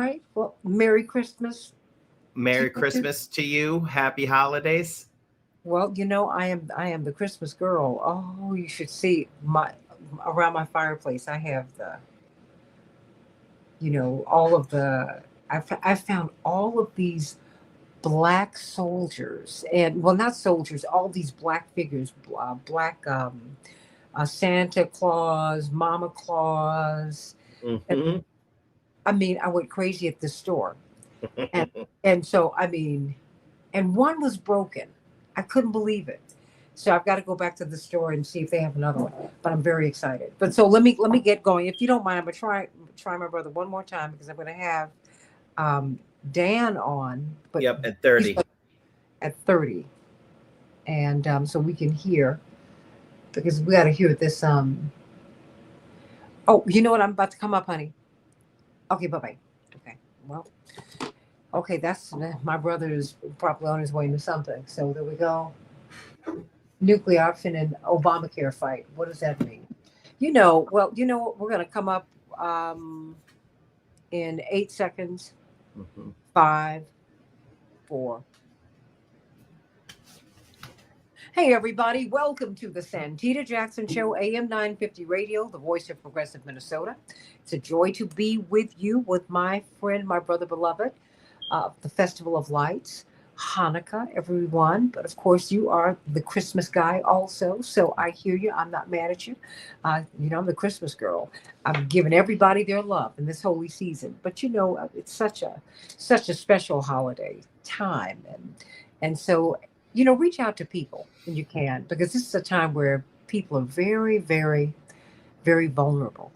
right. Well, Merry Christmas to Merry you too. Christmas to you. Happy holidays. Well, I am the Christmas girl. Oh, you should see my around my fireplace. I have all of the. I've found all of these black soldiers and well, not soldiers. All these black figures, black Santa Claus, Mama Claus. And, Hmm. I mean, I went crazy at the store, and and so and one was broken. I couldn't believe it. So I've got to go back to the store and see if they have another one. But I'm very excited. But so let me get going. If you don't mind, I'm gonna try my brother one more time because I'm gonna have um, Dan on, but Yep, at he's 30. at 30, and so we can hear because we got to hear this. Oh, you know what? I'm about to come up, honey. Okay, bye bye. Okay, well, okay, that's my brother is probably on his way to something. So there we go. Nuclear option and Obamacare fight. What does that mean? Well, you know what? We're going to come up in 8 seconds. Hmm. Five, four. Hey, everybody. Welcome to the Santita Jackson Show, AM 950 Radio, the voice of progressive Minnesota. It's a joy to be with you, with my friend, my brother beloved, the Festival of Lights, Hanukkah, everyone. But of course, you are the Christmas guy also. So I hear you. I'm not mad at you. I'm the Christmas girl. I'm giving everybody their love in this holy season. But it's such a special holiday time, and so reach out to people when you can because this is a time where people are very, very, very vulnerable,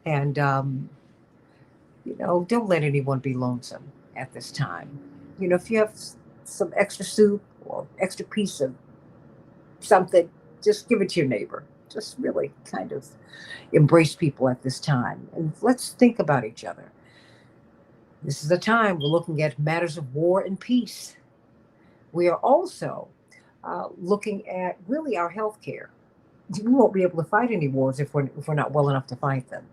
and don't let anyone be lonesome at this time. If you have some extra soup or extra piece of something, just give it to your neighbor. Just really kind of embrace people at this time. And let's think about each other. This is a time we're looking at matters of war and peace. We are also looking at really our health care. We won't be able to fight any wars if we're not well enough to fight them.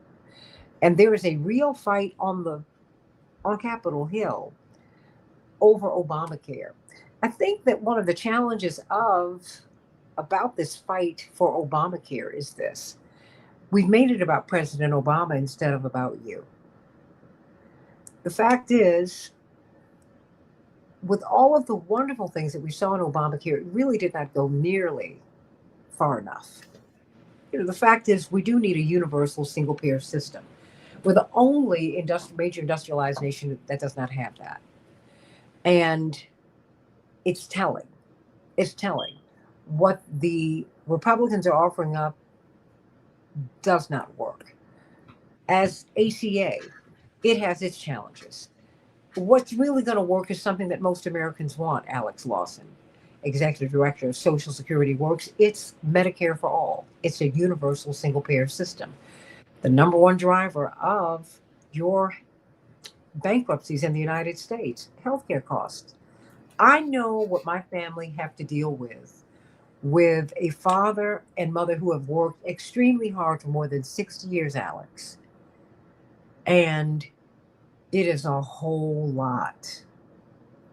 And there is a real fight on Capitol Hill over Obamacare. I think that one of the challenges of about this fight for Obamacare is this. We've made it about President Obama instead of about you. The fact is, with all of the wonderful things that we saw in Obamacare, it really did not go nearly far enough. The fact is, we do need a universal single payer system. We're the only major industrialized nation that does not have that. And it's telling. It's telling. What the Republicans are offering up does not work. As ACA, it has its challenges. What's really going to work is something that most Americans want, Alex Lawson, Executive Director of Social Security Works. It's Medicare for all. It's a universal single payer system. The number one driver of your bankruptcies in the United States, healthcare costs. I know what my family have to deal with a father and mother who have worked extremely hard for more than 60 years, Alex. And it is a whole lot.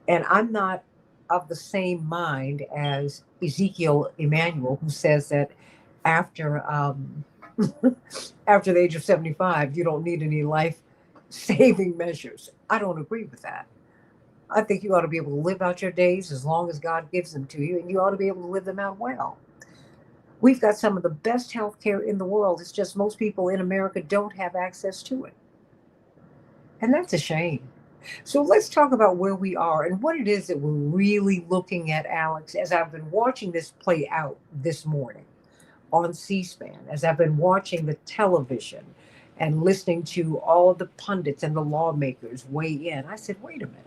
And I'm not of the same mind as Ezekiel Emanuel, who says that after after the age of 75, you don't need any life saving measures. I don't agree with that. I think you ought to be able to live out your days as long as God gives them to you, and you ought to be able to live them out well. We've got some of the best health care in the world. It's just most people in America don't have access to it. And that's a shame. So let's talk about where we are and what it is that we're really looking at, Alex, as I've been watching this play out this morning on C-SPAN, as I've been watching the television and listening to all of the pundits and the lawmakers weigh in. I said, wait a minute.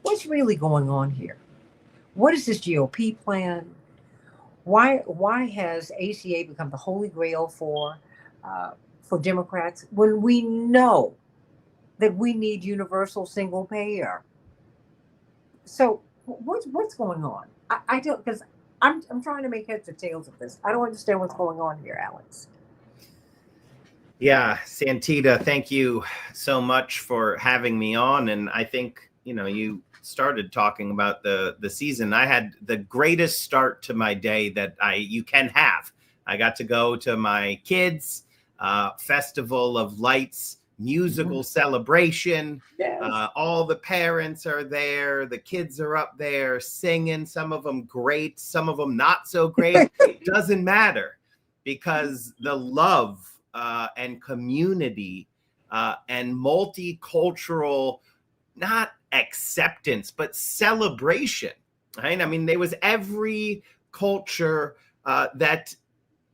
What's really going on here? What is this GOP plan? Why has ACA become the holy grail for Democrats when we know that we need universal single payer? So what's going on? I don't because I'm trying to make heads or tails of this. I don't understand what's going on here, Alex. Yeah, Santita, thank you so much for having me on. And I think, you started talking about the season. I had the greatest start to my day that you can have. I got to go to my kids' Festival of Lights musical celebration. Yes. All the parents are there. The kids are up there singing, some of them great, some of them not so great. Doesn't matter because the love and community and multicultural, not acceptance, but celebration. Right? I mean, there was every culture that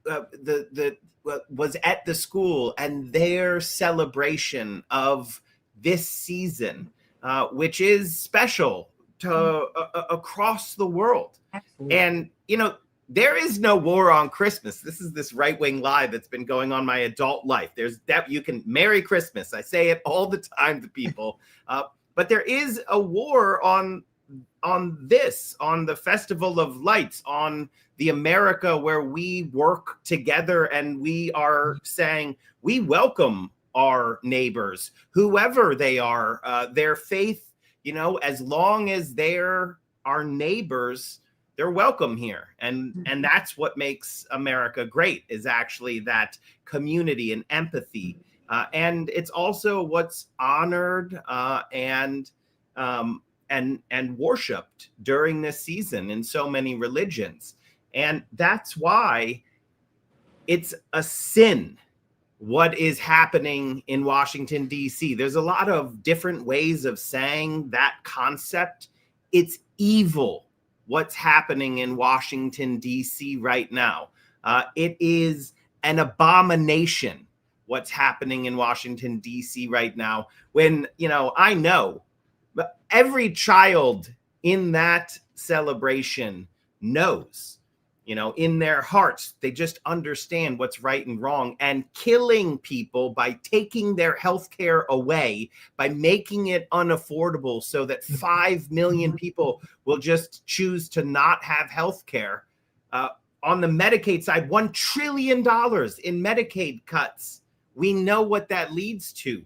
the was at the school, and their celebration of this season, which is special to across the world. Absolutely. And there is no war on Christmas. This is this right-wing lie that's been going on my adult life. There's that you can Merry Christmas. I say it all the time to people, but there is a war on the Festival of Lights, on the America where we work together and we are saying we welcome our neighbors, whoever they are, their faith, as long as they're our neighbors, they're welcome here. And that's what makes America great, is actually that community and empathy. And it's also what's honored and worshipped during this season in so many religions. And that's why it's a sin what is happening in Washington, D.C. There's a lot of different ways of saying that concept. It's evil what's happening in Washington, D.C. right now. It is an abomination what's happening in Washington, D.C. right now. When, I know, but every child in that celebration knows, in their hearts, they just understand what's right and wrong. And killing people by taking their health care away, by making it unaffordable so that 5 million people will just choose to not have health care. On the Medicaid side, $1 trillion in Medicaid cuts. We know what that leads to.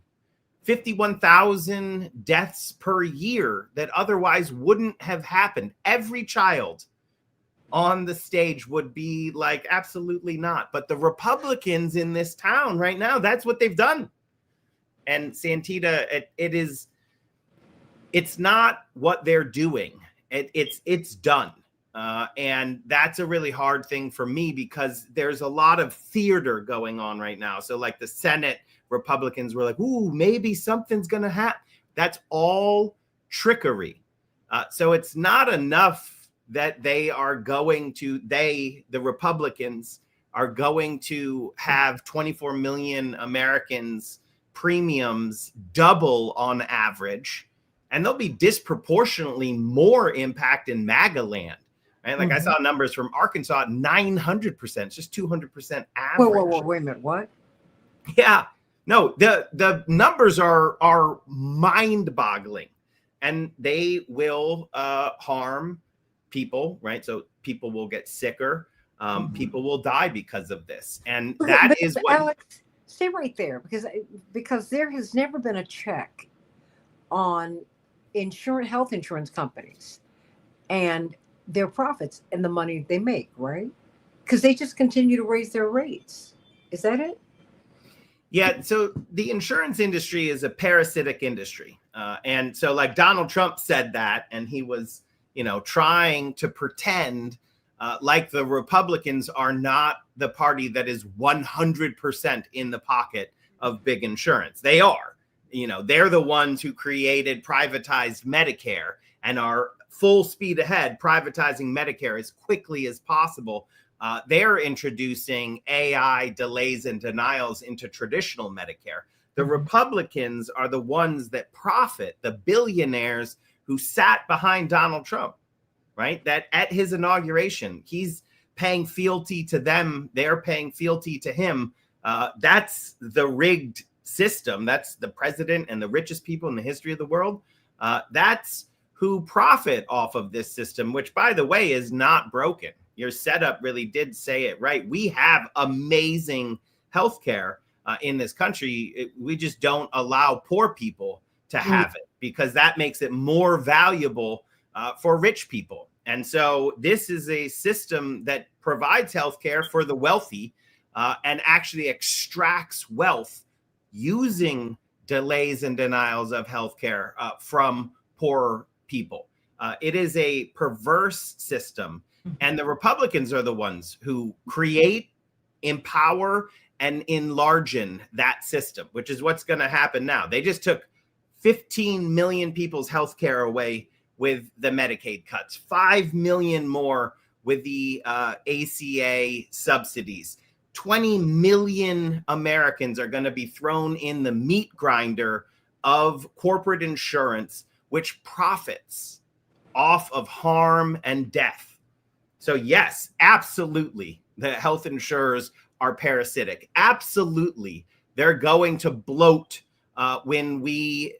51,000 deaths per year that otherwise wouldn't have happened. Every child on the stage would be like, absolutely not. But the Republicans in this town right now, that's what they've done. And Santita, it's not what they're doing. It's done. And that's a really hard thing for me because there's a lot of theater going on right now. So like the Senate Republicans were like, ooh, maybe something's going to happen. That's all trickery. So it's not enough that the Republicans are going to have 24 million Americans premiums double on average, and there'll be disproportionately more impact in MAGA land. Right? Like I saw numbers from Arkansas at 900%, it's just 200% average. Whoa, wait a minute, what? Yeah, no, the numbers are mind-boggling, and they will harm people, right? So people will get sicker. People will die because of this, and that is what. Alex, stay right there, because there has never been a check on health insurance companies and their profits and the money they make, right? Because they just continue to raise their rates. Is that it? Yeah. So the insurance industry is a parasitic industry, and so like Donald Trump said that, and he was, trying to pretend like the Republicans are not the party that is 100% in the pocket of big insurance. They are. They're the ones who created privatized Medicare and are full speed ahead privatizing Medicare as quickly as possible. They're introducing AI delays and denials into traditional Medicare. The Republicans are the ones that profit, the billionaires who sat behind Donald Trump, right? That at his inauguration, he's paying fealty to them. They're paying fealty to him. That's the rigged system. That's the president and the richest people in the history of the world. That's who profit off of this system, which, by the way, is not broken. Your setup really did say it right. We have amazing healthcare. in this country, we just don't allow poor people to have it, because that makes it more valuable for rich people. And so this is a system that provides healthcare for the wealthy and actually extracts wealth using delays and denials of healthcare from poor people. It is a perverse system, and the Republicans are the ones who create, empower, and enlarge that system, which is what's going to happen now. They just took 15 million people's health care away with the Medicaid cuts, 5 million more with the ACA subsidies. 20 million Americans are going to be thrown in the meat grinder of corporate insurance, which profits off of harm and death. So yes, absolutely, the health insurers are parasitic. Absolutely, they're going to bloat when we,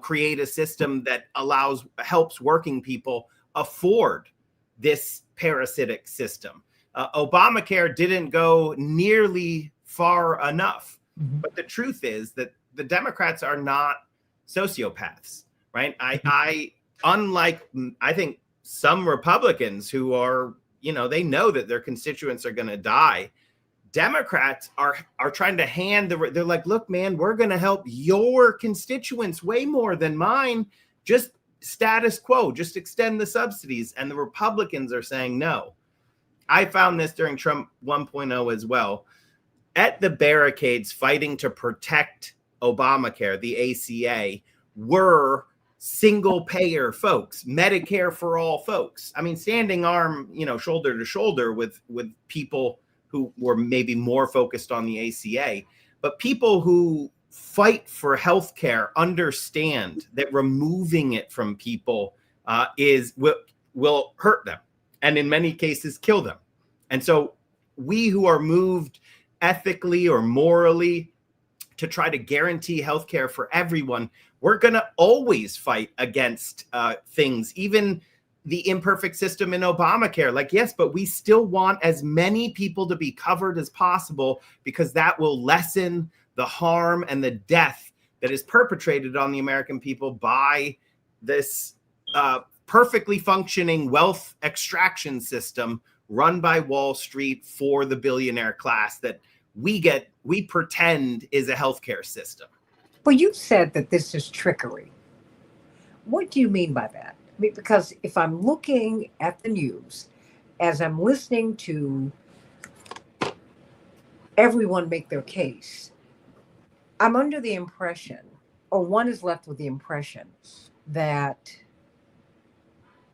create a system that helps working people afford this parasitic system. Obamacare didn't go nearly far enough, but the truth is that the Democrats are not sociopaths, right? Unlike I think some Republicans who are, they know that their constituents are going to die. Democrats are trying to they're like, look, man, we're going to help your constituents way more than mine. Just status quo, just extend the subsidies. And the Republicans are saying no. I found this during Trump 1.0 as well. At the barricades fighting to protect Obamacare, the ACA, were single payer folks, Medicare for all folks. I mean, standing arm, shoulder to shoulder with people who were maybe more focused on the ACA, but people who fight for healthcare understand that removing it from people will hurt them, and in many cases kill them. And so we who are moved ethically or morally to try to guarantee healthcare for everyone, we're going to always fight against things, even the imperfect system in Obamacare. Like, yes, but we still want as many people to be covered as possible, because that will lessen the harm and the death that is perpetrated on the American people by this perfectly functioning wealth extraction system run by Wall Street for the billionaire class that we pretend is a healthcare system. Well, you said that this is trickery. What do you mean by that? I mean, because if I'm looking at the news, as I'm listening to everyone make their case, I'm under the impression, or one is left with the impression, that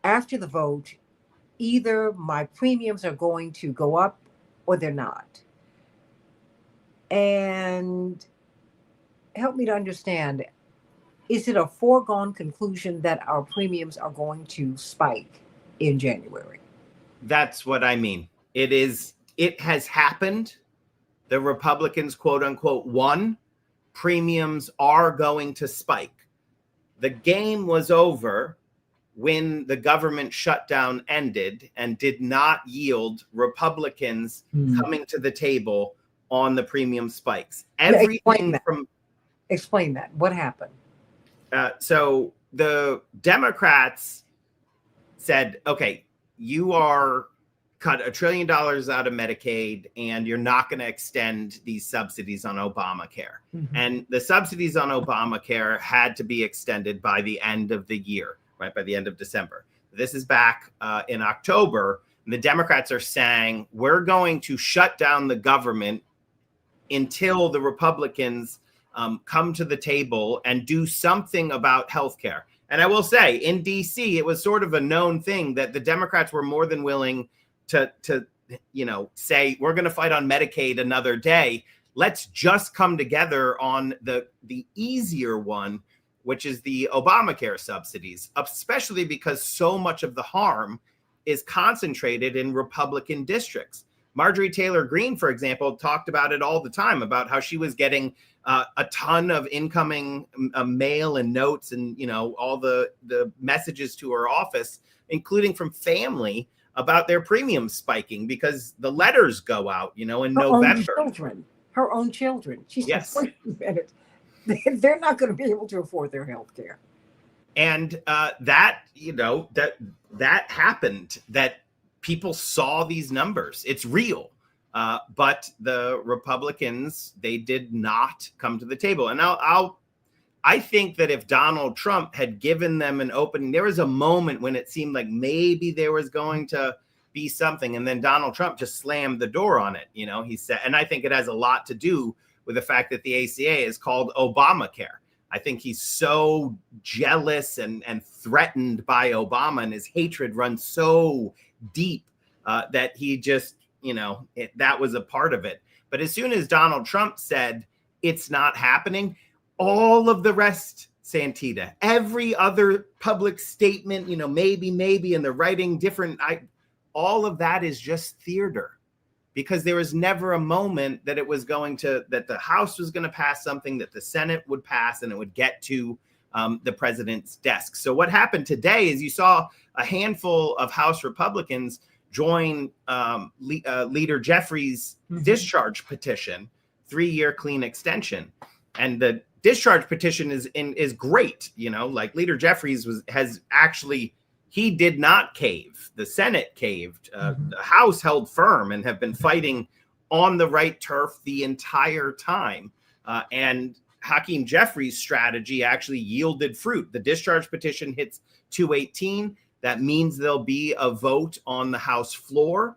after the vote, either my premiums are going to go up or they're not. And help me to understand, is it a foregone conclusion that our premiums are going to spike in January? That's what I mean. It has happened. The Republicans, quote unquote, won. Premiums are going to spike. The game was over when the government shutdown ended and did not yield Republicans coming to the table on the premium spikes. Explain that. What happened? So the Democrats said, okay, you are cut $1 trillion out of Medicaid, and you're not going to extend these subsidies on Obamacare. And the subsidies on Obamacare had to be extended by the end of the year, right? By the end of December. This is back in October. And the Democrats are saying, we're going to shut down the government until the Republicans come to the table and do something about healthcare. And I will say, in DC, it was sort of a known thing that the Democrats were more than willing to say, we're going to fight on Medicaid another day. Let's just come together on the easier one, which is the Obamacare subsidies, especially because so much of the harm is concentrated in Republican districts. Marjorie Taylor Greene, for example, talked about it all the time, about how she was getting a ton of incoming mail and notes and, all the messages to her office, including from family, about their premiums spiking because the letters go out, in November. Children. her own children. She said, Yes. wait a minute, they're not going to be able to afford their health care. And that, that happened, that people saw these numbers. It's real. But the Republicans, they did not come to the table. And I think that if Donald Trump had given them an opening, there was a moment when it seemed like maybe there was going to be something. And then Donald Trump just slammed the door on it. He said, and I think it has a lot to do with the fact that the ACA is called Obamacare. I think he's so jealous and threatened by Obama, and his hatred runs so deep that he just, that was a part of it. But as soon as Donald Trump said it's not happening, all of the rest, Santita, every other public statement, maybe, and the writing different, all of that is just theater, because there was never a moment that it was that the House was going to pass something, that the Senate would pass, and it would get to the president's desk. So what happened today is you saw a handful of House Republicans join Leader Jeffries' discharge petition, 3-year clean extension. And the discharge petition is great. Like Leader Jeffries he did not cave. The Senate caved. The House held firm and have been fighting on the right turf the entire time. And Hakeem Jeffries' strategy actually yielded fruit. The discharge petition hits 218. That means there'll be a vote on the House floor.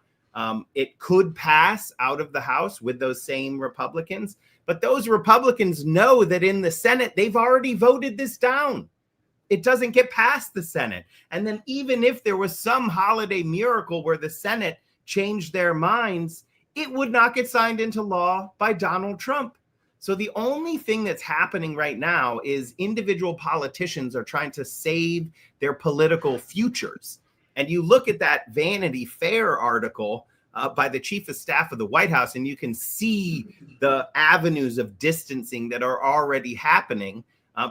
It could pass out of the House with those same Republicans. But those Republicans know that in the Senate, they've already voted this down. It doesn't get past the Senate. And then even if there was some holiday miracle where the Senate changed their minds, it would not get signed into law by Donald Trump. So the only thing that's happening right now is individual politicians are trying to save their political futures. And you look at that Vanity Fair article by the chief of staff of the White House, and you can see the avenues of distancing that are already happening.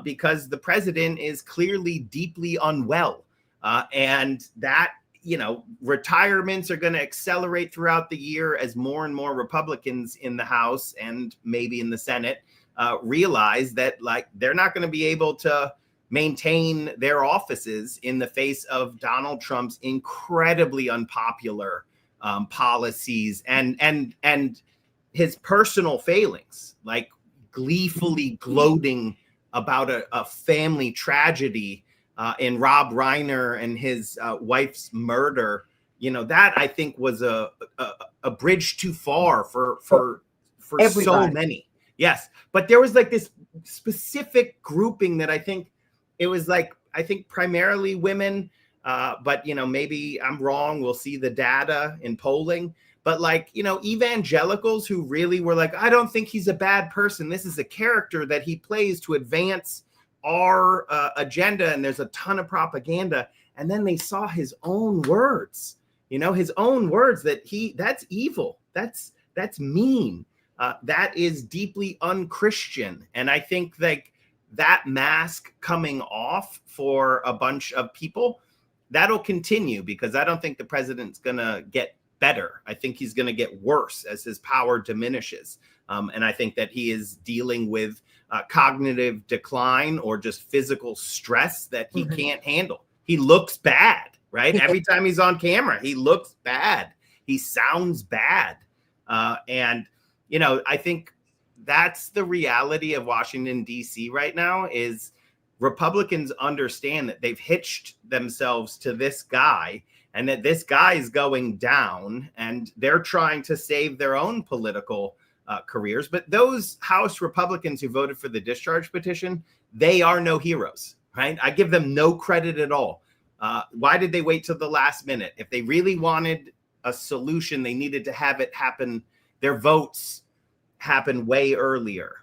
Because the president is clearly deeply unwell. And that, retirements are going to accelerate throughout the year as more and more Republicans in the House and maybe in the Senate realize that they're not going to be able to maintain their offices in the face of Donald Trump's incredibly unpopular policies and his personal failings, like gleefully gloating about a family tragedy in Rob Reiner and his wife's murder. That I think was a bridge too far for so many. Yes. But there was this specific grouping that I think it was primarily women. But, maybe I'm wrong. We'll see the data in polling. But evangelicals who really were I don't think he's a bad person. This is a character that he plays to advance our agenda. And there's a ton of propaganda. And then they saw his own words, his own words that's evil. That's mean. That is deeply unchristian. And I think that mask coming off for a bunch of people, that'll continue, because I don't think the president's going to get better. I think he's going to get worse as his power diminishes. And I think that he is dealing with cognitive decline or just physical stress that he can't handle. He looks bad, right? Every time he's on camera, he looks bad. He sounds bad. And, I think that's the reality of Washington, D.C. right now is Republicans understand that they've hitched themselves to this guy and that this guy is going down, and they're trying to save their own political careers. But those House Republicans who voted for the discharge petition, they are no heroes, right? I give them no credit at all. Why did they wait till the last minute? If they really wanted a solution, they needed to have it happen. Their votes happen way earlier.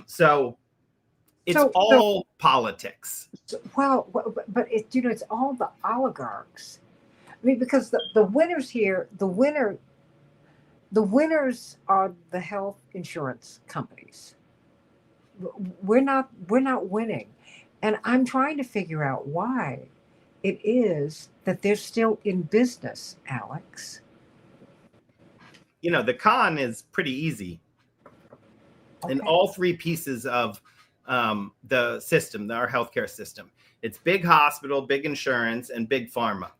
So it's all politics. Well, but it's all the oligarchs. I mean, because the winners here, the winners are the health insurance companies. We're not winning. And I'm trying to figure out why it is that they're still in business, Alex. The con is pretty easy. in Okay. all three pieces of the system, our healthcare system. It's big hospital, big insurance, and big pharma.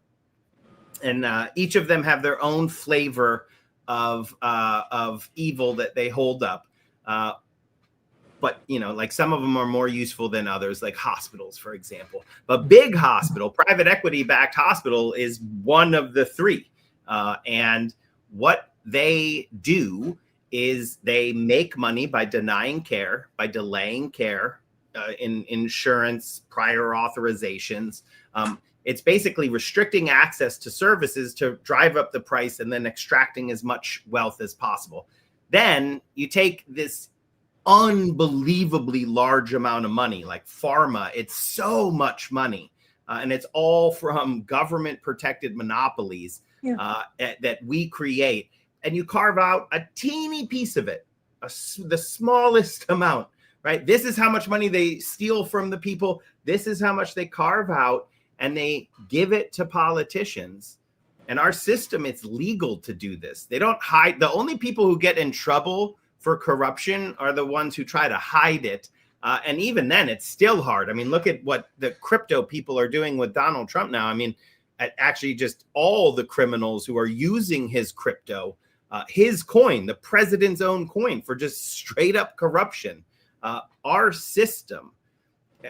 And each of them have their own flavor of evil that they hold up. But like some of them are more useful than others, like hospitals, for example. But big hospital, private equity backed hospital, is one of the three. And what they do is they make money by denying care, by delaying care, in insurance prior authorizations. It's basically restricting access to services to drive up the price and then extracting as much wealth as possible. Then you take this unbelievably large amount of money, like pharma. It's so much money, and it's all from government protected monopolies that we create. And you carve out a teeny piece of it, the smallest amount, right? This is how much money they steal from the people. This is how much they carve out, and they give it to politicians. And our system, it's legal to do this. They don't hide. The only people who get in trouble for corruption are the ones who try to hide it. And even then, it's still hard. I mean, look at what the crypto people are doing with Donald Trump now. I mean, actually just all the criminals who are using his crypto, his coin, the president's own coin, for just straight up corruption. Our system,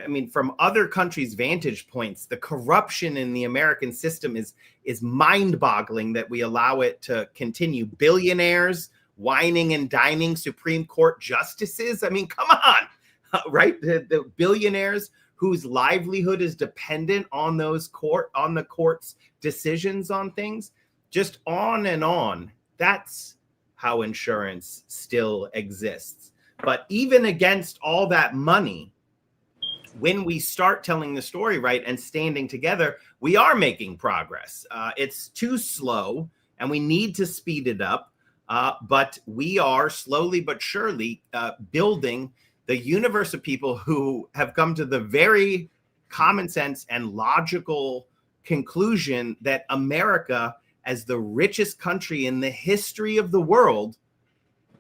I mean, from other countries' vantage points, the corruption in the American system is mind-boggling that we allow it to continue. Billionaires whining and dining Supreme Court justices. I mean, come on, right? The billionaires whose livelihood is dependent on the court's decisions on things, just on and on. That's how insurance still exists. But even against all that money, when we start telling the story right and standing together, we are making progress. It's too slow, and we need to speed it up. But we are slowly but surely building the universe of people who have come to the very common sense and logical conclusion that America, as the richest country in the history of the world,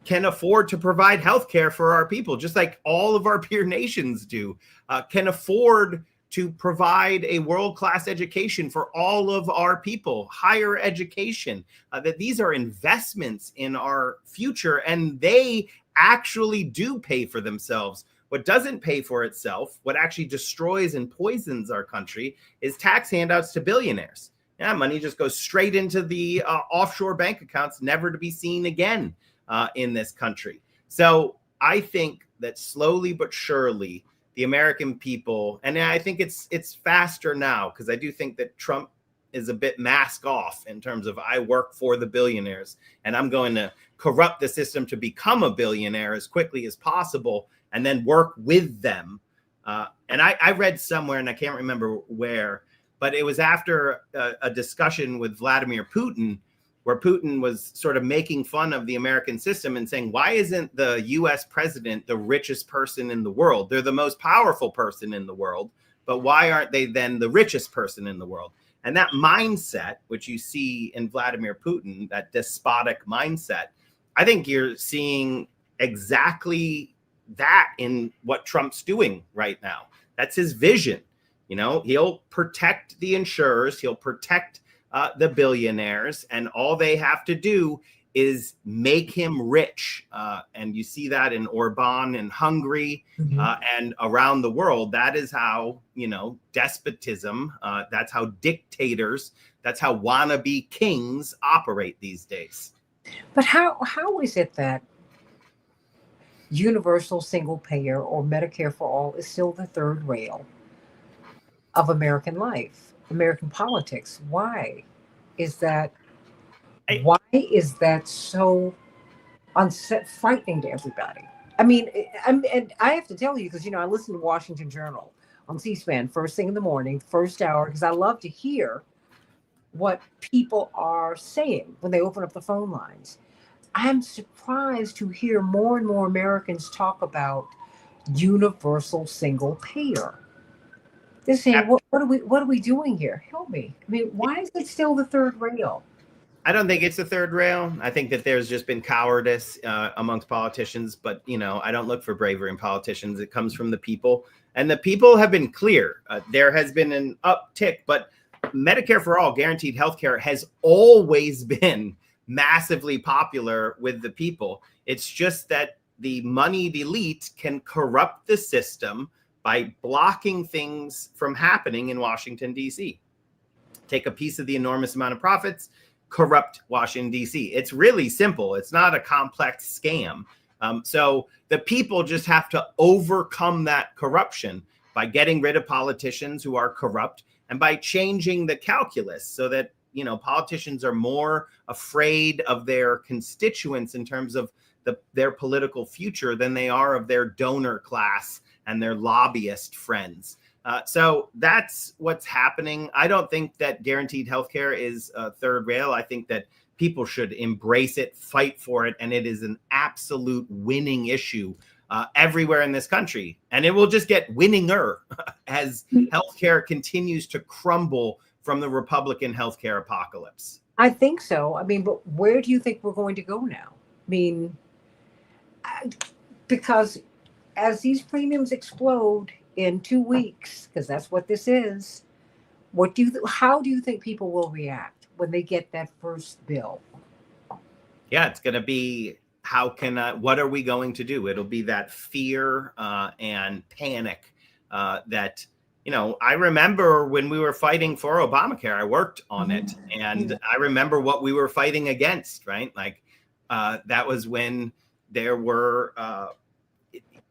can afford to provide healthcare for our people, just like all of our peer nations do, can afford to provide a world-class education for all of our people, higher education, that these are investments in our future, and they actually do pay for themselves. What doesn't pay for itself, what actually destroys and poisons our country, is tax handouts to billionaires. Yeah, money just goes straight into the offshore bank accounts, never to be seen again in this country. So I think that slowly but surely, the American people, and I think it's faster now, because I do think that Trump is a bit mask off in terms of, I work for the billionaires and I'm going to corrupt the system to become a billionaire as quickly as possible and then work with them. And I read somewhere, and I can't remember where, but it was after a discussion with Vladimir Putin, where Putin was sort of making fun of the American system and saying, why isn't the US president the richest person in the world? They're the most powerful person in the world, but why aren't they then the richest person in the world? And that mindset, which you see in Vladimir Putin, that despotic mindset, I think you're seeing exactly that in what Trump's doing right now. That's his vision. He'll protect the insurers, he'll protect the billionaires, and all they have to do is make him rich. And you see that in Orban in Hungary, and around the world. That is how, despotism, that's how dictators, that's how wannabe kings operate these days. But how is it that universal single payer or Medicare for all is still the third rail of American life, American politics? Why is that? Why is that so frightening to everybody? I mean, and I have to tell you, because I listen to Washington Journal on C-SPAN first thing in the morning, first hour, because I love to hear what people are saying when they open up the phone lines. I'm surprised to hear more and more Americans talk about universal single payer. They're saying, what are we doing here? Help me. I mean, why is it still the third rail? I don't think it's the third rail. I think that there's just been cowardice amongst politicians, but I don't look for bravery in politicians. It comes from the people, and the people have been clear. There has been an uptick, but Medicare for all, guaranteed healthcare, has always been massively popular with the people. It's just that the moneyed elite can corrupt the system by blocking things from happening in Washington, D.C. Take a piece of the enormous amount of profits, corrupt Washington, D.C. It's really simple. It's not a complex scam. So the people just have to overcome that corruption by getting rid of politicians who are corrupt and by changing the calculus so that, politicians are more afraid of their constituents in terms of their political future than they are of their donor class and their lobbyist friends. So that's what's happening. I don't think that guaranteed healthcare is a third rail. I think that people should embrace it, fight for it, and it is an absolute winning issue everywhere in this country. And it will just get winninger as healthcare continues to crumble from the Republican healthcare apocalypse. I think so. I mean, but where do you think we're going to go now? I mean, because as these premiums explode in 2 weeks, because that's what this is, how do you think people will react when they get that first bill? Yeah, it's going to be, what are we going to do? It'll be that fear and panic that, I remember when we were fighting for Obamacare, I worked on it, and I remember what we were fighting against, right? Like that was when there were,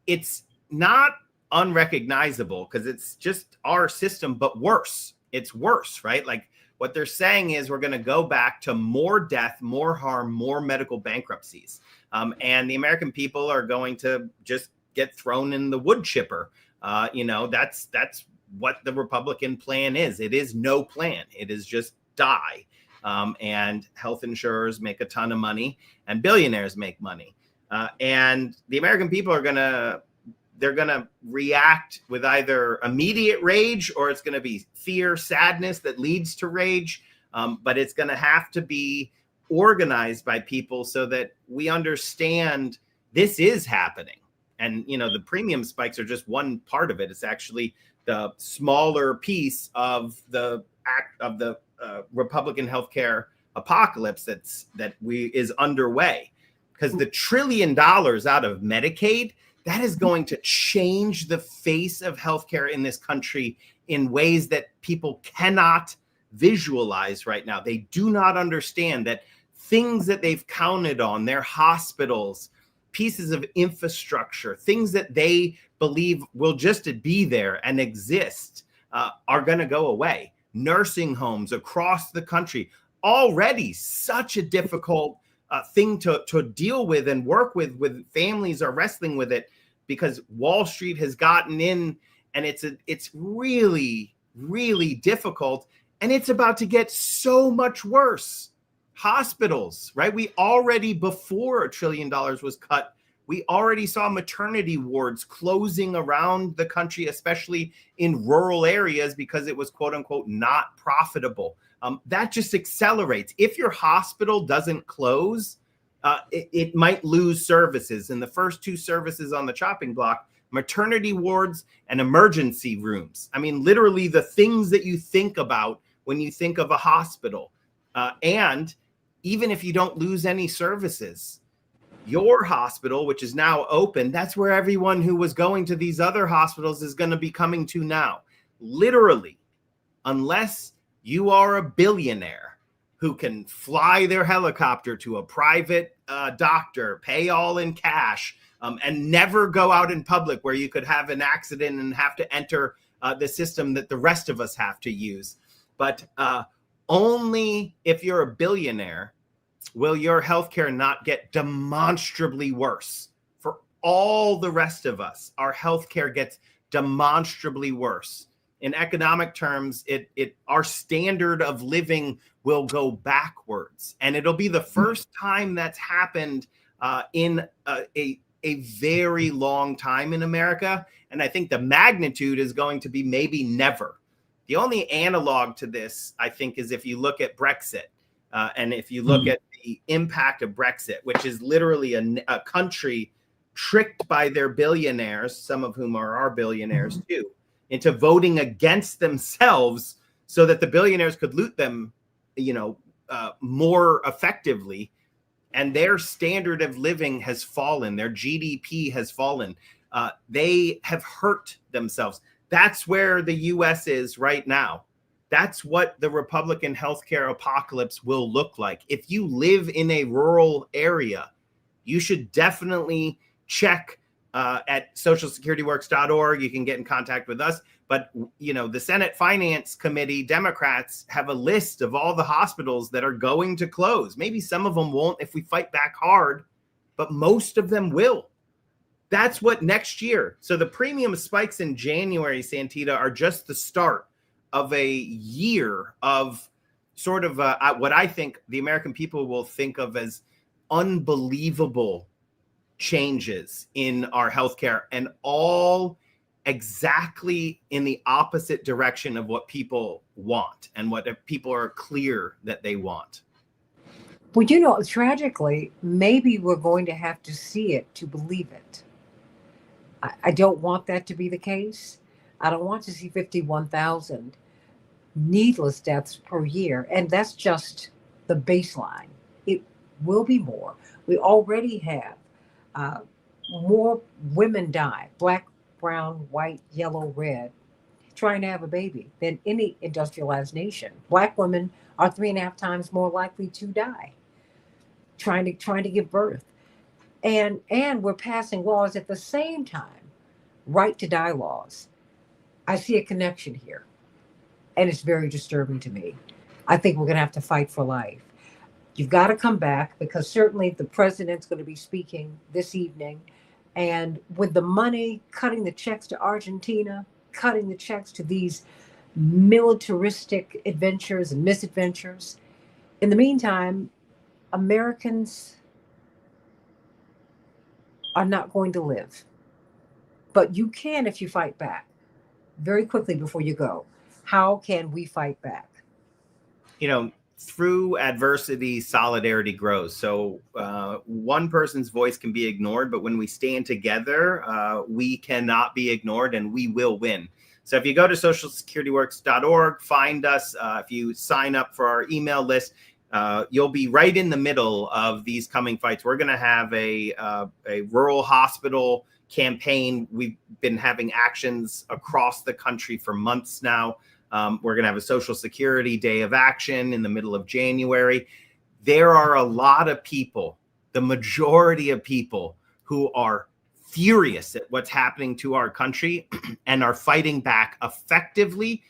it's not unrecognizable because it's just our system, but worse. It's worse, right? Like what they're saying is we're going to go back to more death, more harm, more medical bankruptcies. And the American people are going to just get thrown in the wood chipper. That's what the Republican plan is. It is no plan. It is just die. And health insurers make a ton of money and billionaires make money. And the American people they're going to react with either immediate rage or it's going to be fear, sadness that leads to rage. But it's going to have to be organized by people so that we understand this is happening. And, the premium spikes are just one part of it. It's actually the smaller piece of the Republican healthcare apocalypse that is underway. Because the $1 trillion out of Medicaid, that is going to change the face of healthcare in this country in ways that people cannot visualize right now. They do not understand that things that they've counted on, their hospitals, pieces of infrastructure, things that they believe will just be there and exist, are going to go away. Nursing homes across the country, already such a difficult thing to deal with and work with families are wrestling with it because Wall Street has gotten in and it's really, really difficult. And it's about to get so much worse. Hospitals, right? We already, before $1 trillion was cut, we already saw maternity wards closing around the country, especially in rural areas because it was quote unquote not profitable. That just accelerates. If your hospital doesn't close, it might lose services. And the first two services on the chopping block, maternity wards and emergency rooms. I mean, literally the things that you think about when you think of a hospital. And even if you don't lose any services, your hospital, which is now open, that's where everyone who was going to these other hospitals is going to be coming to now. Literally, unless you are a billionaire who can fly their helicopter to a private doctor, pay all in cash, and never go out in public where you could have an accident and have to enter the system that the rest of us have to use. But only if you're a billionaire will your healthcare not get demonstrably worse. For all the rest of us, our healthcare gets demonstrably worse. In economic terms, our standard of living will go backwards. And it'll be the first time that's happened in a very long time in America. And I think the magnitude is going to be maybe never. The only analog to this, I think, is if you look at Brexit. And if you look at the impact of Brexit, which is literally a country tricked by their billionaires, some of whom are our billionaires too, into voting against themselves so that the billionaires could loot them, more effectively. And their standard of living has fallen. Their GDP has fallen. They have hurt themselves. That's where the US is right now. That's what the Republican healthcare apocalypse will look like. If you live in a rural area, you should definitely check at socialsecurityworks.org. You can get in contact with us. But, the Senate Finance Committee, Democrats, have a list of all the hospitals that are going to close. Maybe some of them won't if we fight back hard, but most of them will. That's what next year. So the premium spikes in January, Santita, are just the start of a year of sort of what I think the American people will think of as unbelievable changes in our healthcare, and all exactly in the opposite direction of what people want and what people are clear that they want. Well, tragically, maybe we're going to have to see it to believe it. I don't want that to be the case. I don't want to see 51,000 needless deaths per year. And that's just the baseline. It will be more. We already have more women die, black, brown, white, yellow, red, trying to have a baby than any industrialized nation. Black women are 3.5 times more likely to die trying to give birth. And we're passing laws at the same time, right to die laws. I see a connection here. And it's very disturbing to me. I think we're going to have to fight for life. You've got to come back, because certainly the president's going to be speaking this evening. And with the money, cutting the checks to Argentina, cutting the checks to these militaristic adventures and misadventures. In the meantime, Americans are not going to live. But you can if you fight back. Very quickly before you go, how can we fight back? Through adversity, solidarity grows. So one person's voice can be ignored, but when we stand together, we cannot be ignored, and we will win. So if you go to socialsecurityworks.org, find us. If you sign up for our email list, you'll be right in the middle of these coming fights. We're going to have a rural hospital campaign. We've been having actions across the country for months now. We're going to have a Social Security Day of Action in the middle of January. There are a lot of people, the majority of people, who are furious at what's happening to our country and are fighting back effectively.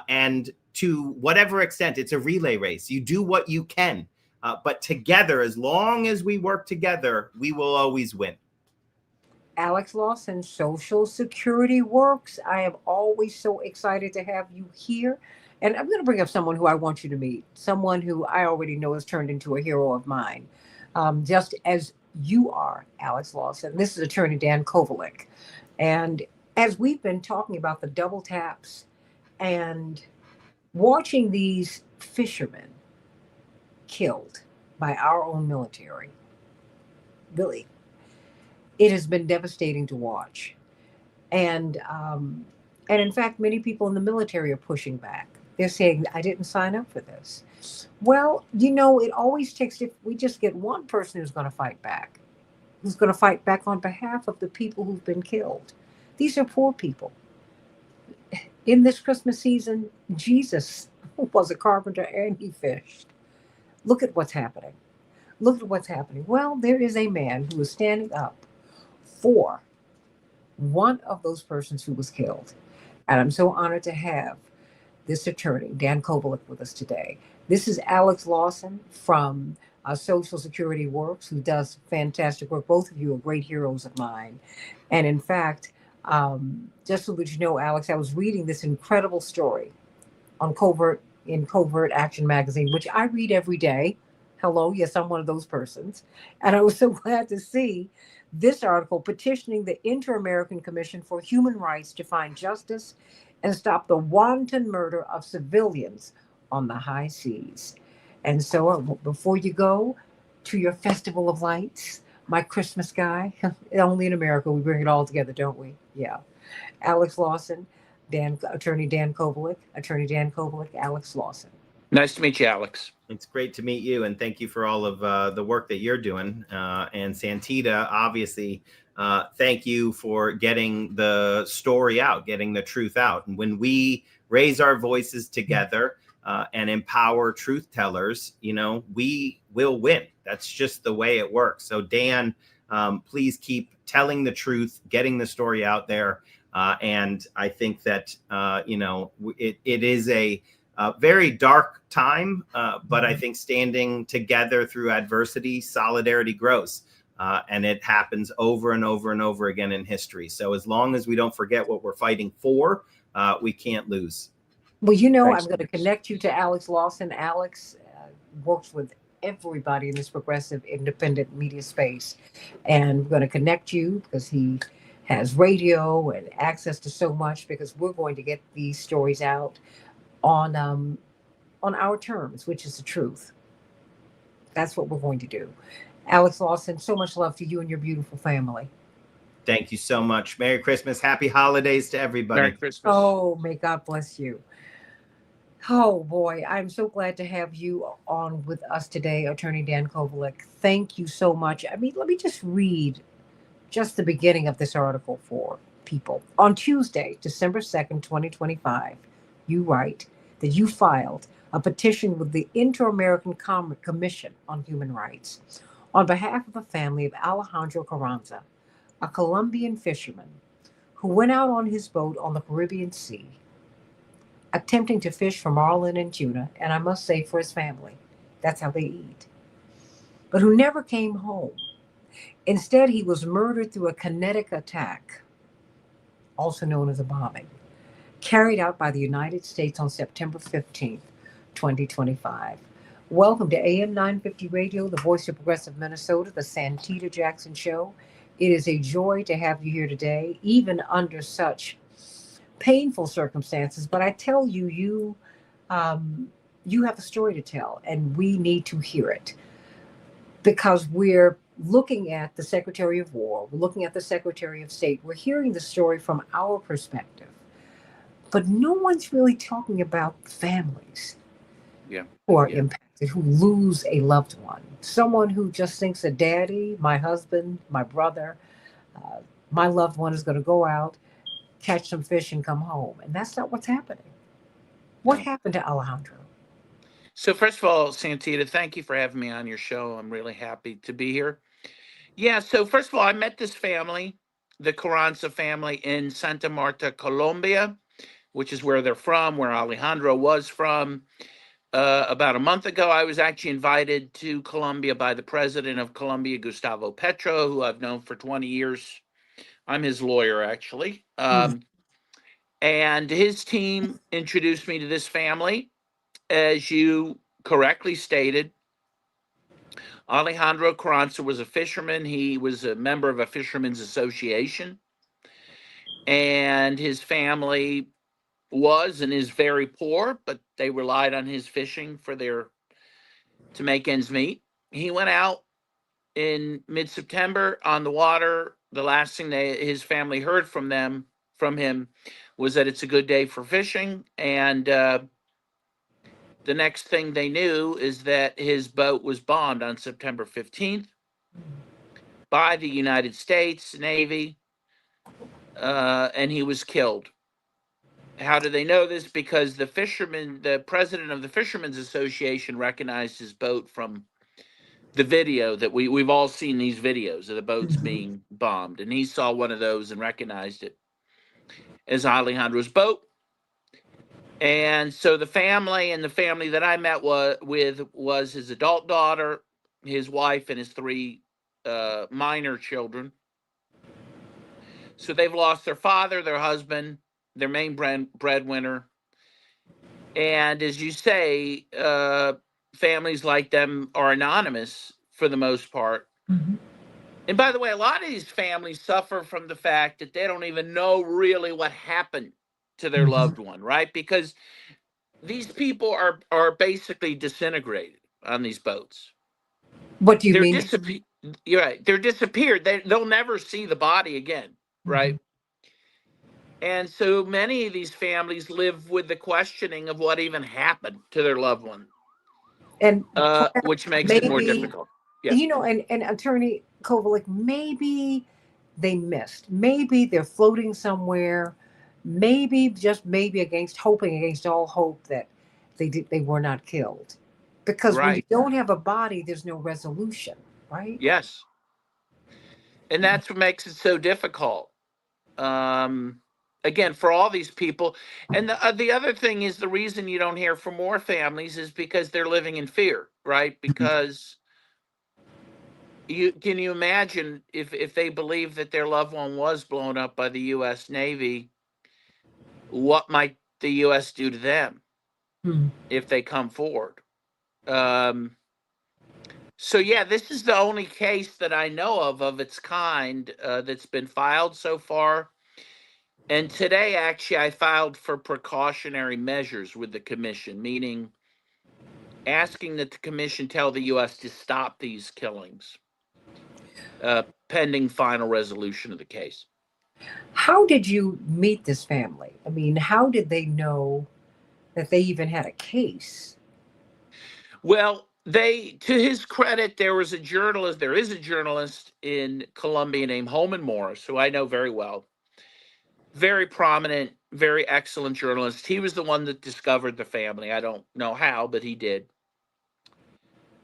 And to whatever extent, it's a relay race. You do what you can. But together, as long as we work together, we will always win. Alex Lawson, Social Security Works. I am always so excited to have you here. And I'm going to bring up someone who I want you to meet, someone who I already know has turned into a hero of mine, just as you are, Alex Lawson. This is attorney Dan Kovalik. And as we've been talking about the double taps and watching these fishermen killed by our own military, really, it has been devastating to watch. And in fact, many people in the military are pushing back. They're saying, I didn't sign up for this. Well, it always takes, if we just get one person who's going to fight back on behalf of the people who've been killed. These are poor people. In this Christmas season, Jesus was a carpenter and he fished. Look at what's happening. Well, there is a man who is standing up for one of those persons who was killed. And I'm so honored to have this attorney, Dan Kovalik, with us today. This is Alex Lawson from Social Security Works, who does fantastic work. Both of you are great heroes of mine. And in fact, just so that you know, Alex, I was reading this incredible story on Covert Action Magazine, which I read every day. Hello, yes, I'm one of those persons. And I was so glad to see this article petitioning the Inter-American Commission for Human Rights to find justice and stop the wanton murder of civilians on the high seas. And so, before you go to your Festival of Lights, my Christmas guy, only in America we bring it all together, don't we? Yeah. Alex Lawson, Attorney Dan Kovalik, Alex Lawson. Nice to meet you, Alex. It's great to meet you, and thank you for all of the work that you're doing. And Santita, obviously, thank you for getting the story out, getting the truth out. And when we raise our voices together and empower truth tellers, we will win. That's just the way it works. So, Dan, please keep telling the truth, getting the story out there. And I think that, it is a very dark time, but I think standing together through adversity, solidarity grows. And it happens over and over and over again in history. So as long as we don't forget what we're fighting for, we can't lose. Well, I'm going to connect you to Alex Lawson. Alex works with everybody in this progressive independent media space. And we're going to connect you because he has radio and access to so much, because we're going to get these stories out on our terms, which is the truth. That's what we're going to do. Alex Lawson, so much love to you and your beautiful family. Thank you so much. Merry Christmas. Happy holidays to everybody. Merry Christmas. Oh, may God bless you. Oh boy, I'm so glad to have you on with us today, Attorney Dan Kovalik. Thank you so much. I mean, let me just read just the beginning of this article for people. On Tuesday, December 2nd, 2025, you write that you filed a petition with the Inter-American Commission on Human Rights on behalf of the family of Alejandro Carranza, a Colombian fisherman who went out on his boat on the Caribbean Sea, attempting to fish for marlin and tuna, and I must say for his family, that's how they eat, but who never came home. Instead, he was murdered through a kinetic attack, also known as a bombing, carried out by the United States on September 15th, 2025. Welcome to AM 950 Radio, the voice of progressive Minnesota, the Santita Jackson Show. It is a joy to have you here today, even under such painful circumstances. But I tell you, you have a story to tell, and we need to hear it, because we're looking at the Secretary of War, we're looking at the Secretary of State, we're hearing the story from our perspective, but no one's really talking about families who are impacted, who lose a loved one, someone who just thinks that daddy, my husband, my brother, my loved one is going to go out, catch some fish and come home. And that's not what's happening. What happened to Alejandro? So first of all, Santita, thank you for having me on your show. I'm really happy to be here. Yeah, so first of all, I met this family, the Carranza family, in Santa Marta, Colombia, which is where they're from, where Alejandro was from. About a month ago, I was actually invited to Colombia by the president of Colombia, Gustavo Petro, who I've known for 20 years. I'm his lawyer, actually. And his team introduced me to this family. As you correctly stated, Alejandro Carranza was a fisherman. He was a member of a fishermen's association. And his family was and is very poor, but they relied on his fishing to make ends meet. He went out in mid-September on the water. The last thing his family heard from him was that it's a good day for fishing. And the next thing they knew is that his boat was bombed on September 15th by the United States Navy, and he was killed. How do they know this? Because the president of the Fishermen's Association recognized his boat from the video that we've all seen, these videos of the boats being bombed. And he saw one of those and recognized it as Alejandro's boat. And so the family that I met with was his adult daughter, his wife, and his three minor children. So they've lost their father, their husband, their main breadwinner. And as you say, families like them are anonymous for the most part. And by the way, a lot of these families suffer from the fact that they don't even know really what happened to their loved one, right? Because these people are basically disintegrated. on these boats. What do you They're mean? disappeared. You're right. They're disappeared. They'll never see the body again, right? Mhm. And so many of these families live with the questioning of what even happened to their loved one, And perhaps which makes it more maybe, difficult. Yeah, you know, and Attorney Kovalik, maybe they missed. Maybe they're floating somewhere. Maybe, just maybe, hoping against all hope that they were not killed. Because when you right. don't have a body, there's no resolution, right? Yes. And that's what makes it so difficult. Um, Again, for all these people. And the other thing is the reason you don't hear from more families is because they're living in fear, right? Because you imagine if they believe that their loved one was blown up by the U.S. Navy, what might the U.S. do to them Hmm. if they come forward? Um, so yeah, this is the only case that I know of its kind that's been filed so far. And today, actually, I filed for precautionary measures with the commission, meaning asking that the commission tell the U.S. to stop these killings, pending final resolution of the case. How did you meet this family? I mean, how did they know that they even had a case? Well, to his credit, there is a journalist in Columbia named Holman Morris, who I know very well. Very prominent, very excellent journalist. He was the one that discovered the family. I don't know how, but he did.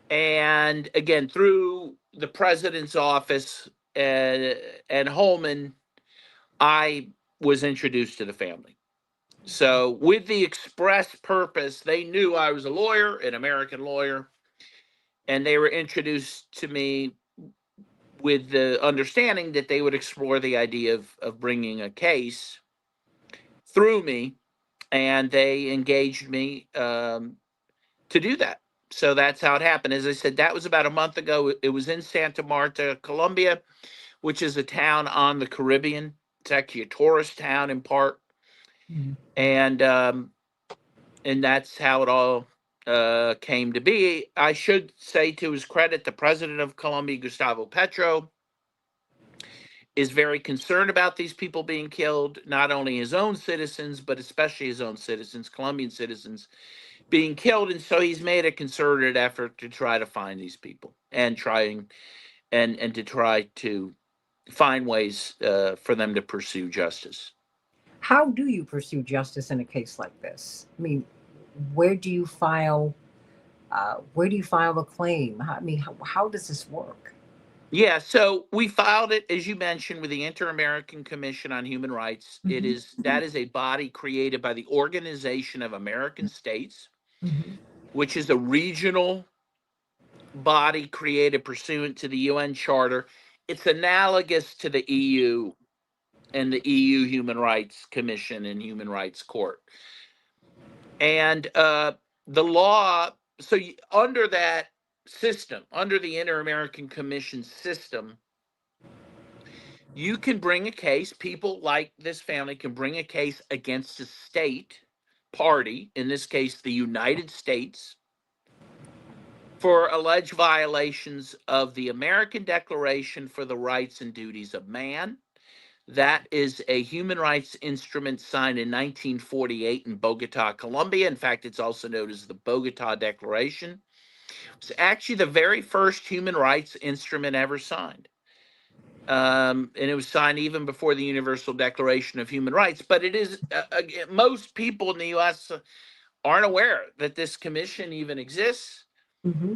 And again, through the president's office and Holman, I was introduced to the family. So, with the express purpose, they knew I was a lawyer, an American lawyer, and they were introduced to me with the understanding that they would explore the idea of bringing a case through me, and they engaged me to do that. So that's how it happened. As I said, that was about a month ago. It was in Santa Marta, Colombia, which is a town on the Caribbean. It's actually a tourist town in part, Mhm. and that's how it all came to be. I should say, to his credit, the president of Colombia, Gustavo Petro, is very concerned about these people being killed, not only his own citizens, but especially his own citizens, Colombian citizens, being killed. And so he's made a concerted effort to try to find these people and to try to find ways for them to pursue justice. How do you pursue justice in a case like this? I mean, where do you file? Where do you file a claim? I mean, how does this work? Yeah, so we filed it, as you mentioned, with the Inter-American Commission on Human Rights. Hmm. That is a body created by the Organization of American States, Hmm. which is a regional body created pursuant to the UN Charter. It's analogous to the EU and the EU Human Rights Commission and Human Rights Court. And the law, so under that system, under the Inter American Commission system, you can bring a case. People like this family can bring a case against a state party, in this case, the United States, for alleged violations of the American Declaration for the Rights and Duties of Man. That is a human rights instrument signed in 1948 in Bogota, Colombia. In fact, it's also known as the Bogota Declaration. It's actually the very first human rights instrument ever signed. And it was signed even before the Universal Declaration of Human Rights. But it is, most people in the U.S. aren't aware that this commission even exists. Hmm.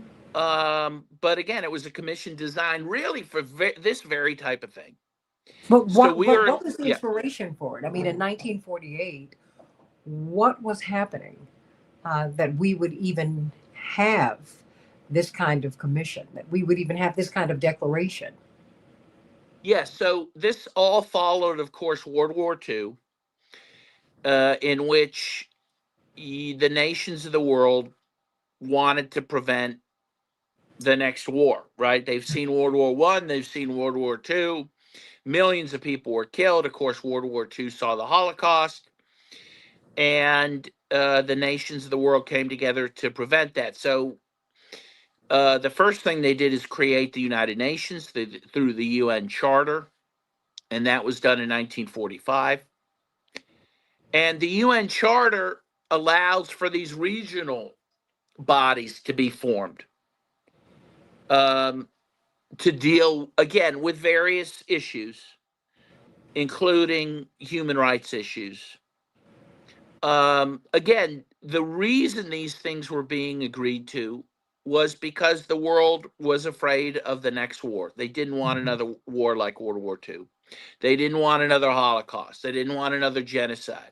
But again, it was a commission designed really for this very type of thing. But So what, we but are, what was the yeah, inspiration for it? I mean, in 1948, what was happening that we would even have this kind of commission, that we would even have this kind of declaration? yeah. So this all followed, of course, World War II, in which the nations of the world wanted to prevent the next war. Right? They've seen World War One, they've seen World War II. Millions of people were killed. Of course, World War II saw the Holocaust, and the nations of the world came together to prevent that. So The first thing they did is create the United Nations through the UN Charter, and that was done in 1945. And the UN Charter allows for these regional bodies to be formed, to deal, again, with various issues, including human rights issues. Again, the reason these things were being agreed to was because the world was afraid of the next war. They didn't want another war like World War II. They didn't want another Holocaust. They didn't want another genocide.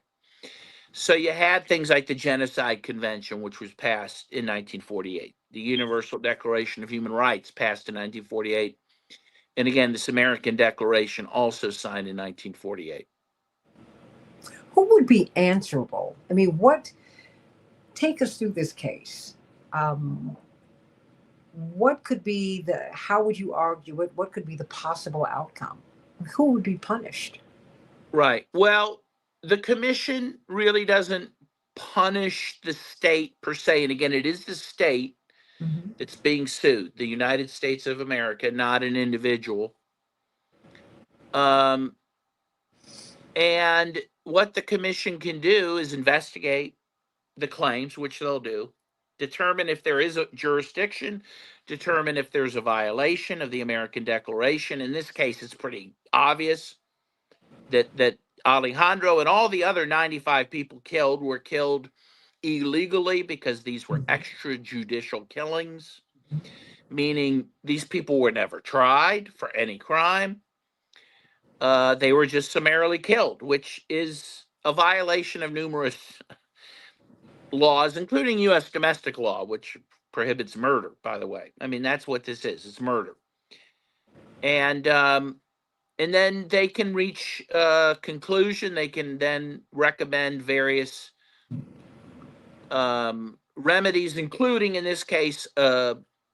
So you had things like the Genocide Convention, which was passed in 1948, the Universal Declaration of Human Rights passed in 1948, and again, this American Declaration also signed in 1948. Who would be answerable? I mean, take us through this case. What could be how would you argue it? What could be the possible outcome? Who would be punished? Right. Well, the commission really doesn't punish the state per se. And again, it is the state that's being sued, the United States of America, not an individual. And what the commission can do is investigate the claims, which they'll do, determine if there is a jurisdiction, determine if there's a violation of the American Declaration. In this case, it's pretty obvious that Alejandro and all the other 95 people killed were killed illegally because these were extrajudicial killings, meaning these people were never tried for any crime. They were just summarily killed, which is a violation of numerous laws, including U.S. domestic law, which prohibits murder, by the way. I mean, that's what this is. It's murder. And then they can reach a conclusion. They can then recommend various remedies, including, in this case,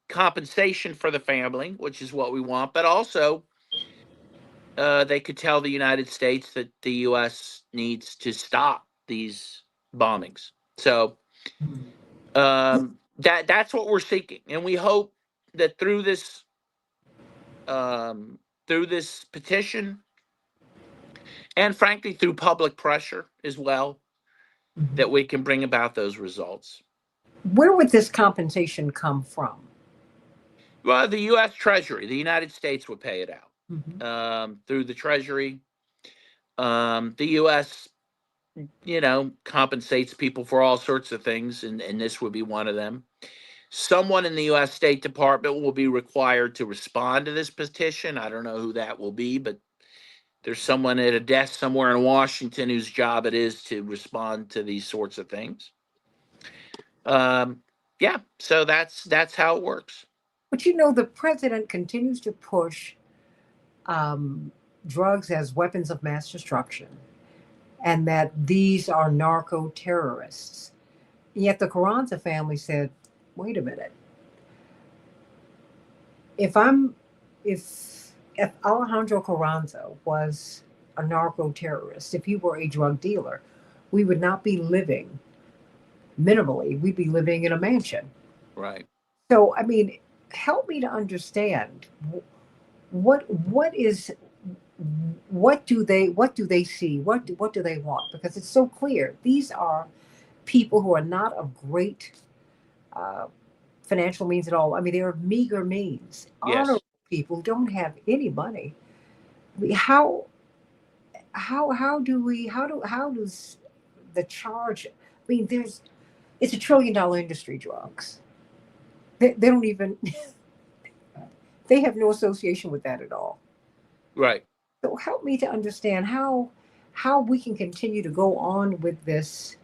compensation for the family, which is what we want, but also they could tell the United States that the U.S. needs to stop these bombings. So that's what we're seeking, and we hope that through this petition, and frankly through public pressure as well, that we can bring about those results. Where would this compensation come from? Well, the U.S. Treasury, the United States would pay it out through the Treasury. The U.S., compensates people for all sorts of things, and this would be one of them. Someone in the U.S. State Department will be required to respond to this petition. I don't know who that will be, but there's someone at a desk somewhere in Washington whose job it is to respond to these sorts of things. So that's how it works. But the president continues to push drugs as weapons of mass destruction, and that these are narco terrorists. Yet the Carranza family said, wait a minute. If Alejandro Carranza was a narco terrorist, if he were a drug dealer, we would not be living minimally. We'd be living in a mansion. Right. So, I mean, help me to understand what do they see? What do they want? Because it's so clear. These are people who are not of great financial means at all. I mean, they're of meager means. Yes. Honorable people who don't have any money. I mean, how does the charge? I mean, it's $1 trillion industry, drugs. They don't even. They have no association with that at all. Right. So help me to understand how we can continue to go on with this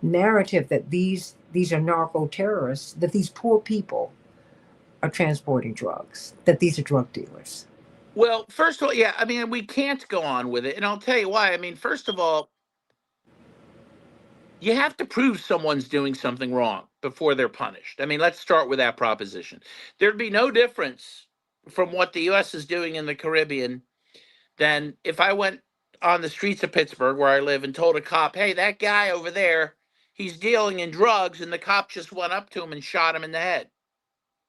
narrative that these are narco terrorists, that these poor people are transporting drugs, that these are drug dealers. Well, first of all, yeah, I mean, we can't go on with it, and I'll tell you why. I mean, first of all, you have to prove someone's doing something wrong before they're punished. I mean, let's start with that proposition. There'd be no difference from what the U.S. is doing in the Caribbean than if I went on the streets of Pittsburgh, where I live, and told a cop, hey, that guy over there, he's dealing in drugs, and the cop just went up to him and shot him in the head.